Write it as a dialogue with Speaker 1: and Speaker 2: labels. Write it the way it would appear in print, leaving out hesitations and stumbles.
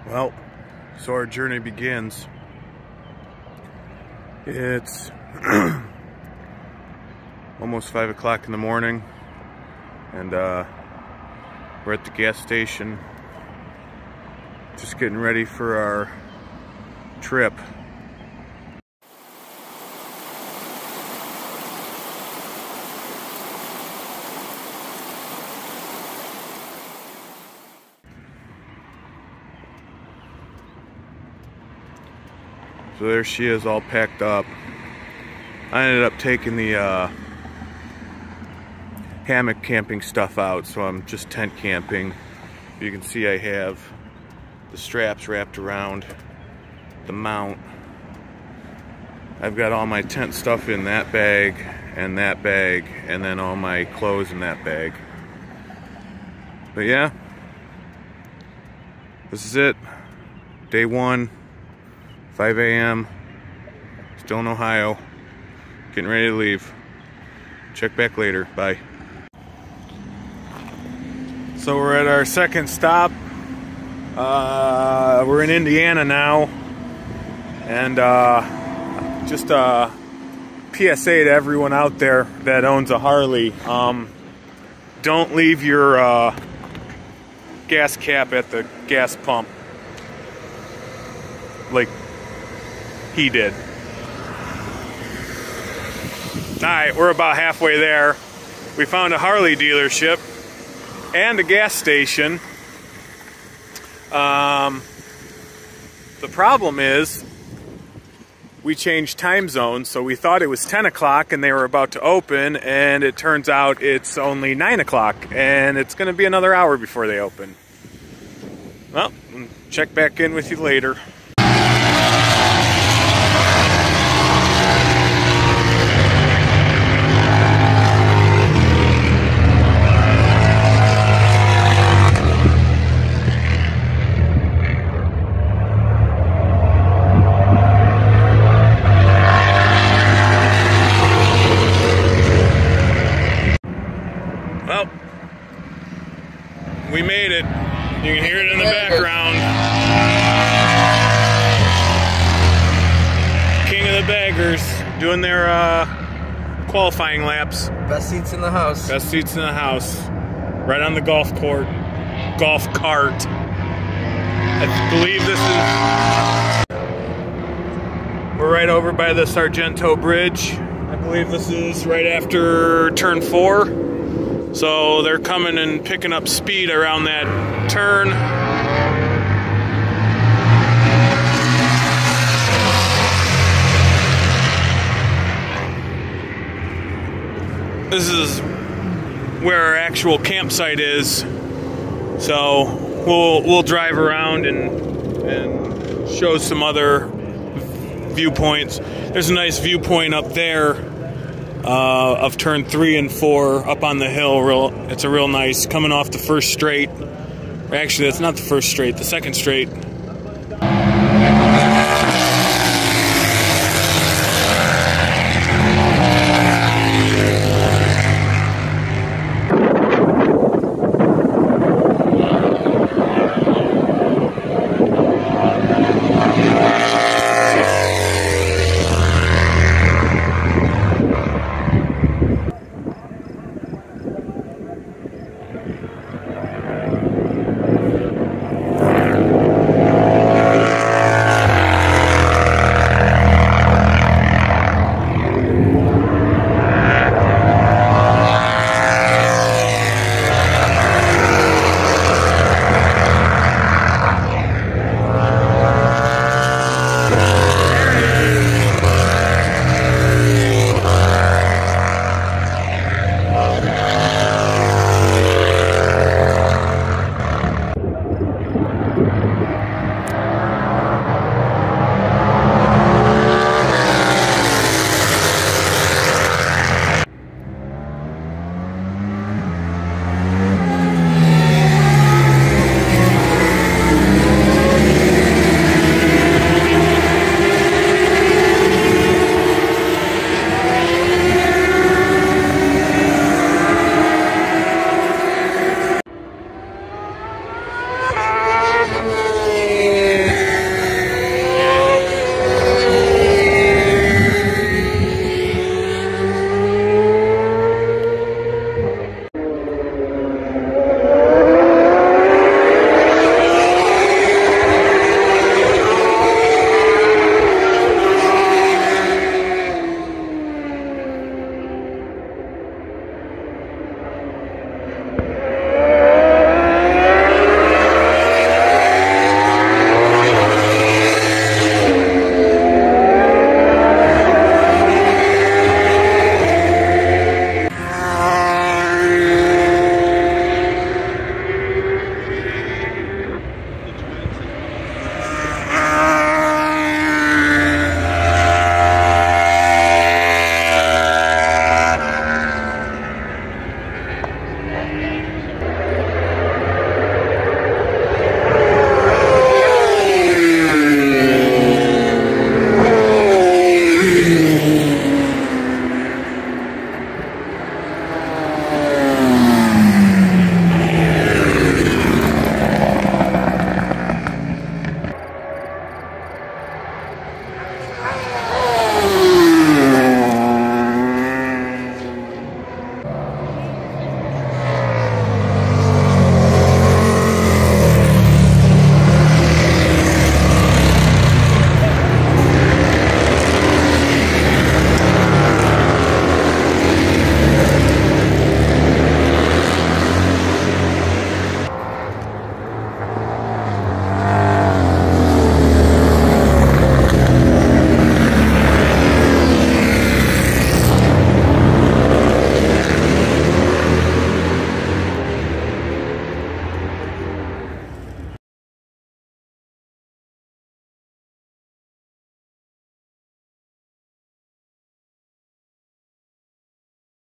Speaker 1: Well, so our journey begins. It's almost 5 o'clock in the morning, and we're at the gas station just getting ready for our trip. So there she is, all packed up. I ended up taking the hammock camping stuff out, so I'm just tent camping. You can see I have the straps wrapped around the mount. I've got all my tent stuff in that bag, and then all my clothes in that bag. But yeah, this is it. Day one. 5 a.m. Still in Ohio. Getting ready to leave. Check back later. Bye. So we're at our second stop. We're in Indiana now. And just a PSA to everyone out there that owns a Harley. Don't leave your gas cap at the gas pump like he did. Alright, we're about halfway there. We found a Harley dealership and a gas station. The problem is we changed time zones, so we thought it was 10 o'clock and they were about to open, and it turns out it's only 9 o'clock and it's going to be another hour before they open. Well, check back in with you later. Well, we made it. You can hear it in the background. King of the Baggers doing their qualifying laps.
Speaker 2: Best seats in the house.
Speaker 1: Best seats in the house. Right on the golf cart. I believe this is... We're right over by the Sargento Bridge. I believe this is right after turn 4. So they're coming and picking up speed around that turn. This is where our actual campsite is. So we'll drive around and show some other viewpoints. There's a nice viewpoint up there. Of turn 3 and 4 up on the hill. It's a real nice, coming off the first straight. Actually, that's not the first straight, the second straight.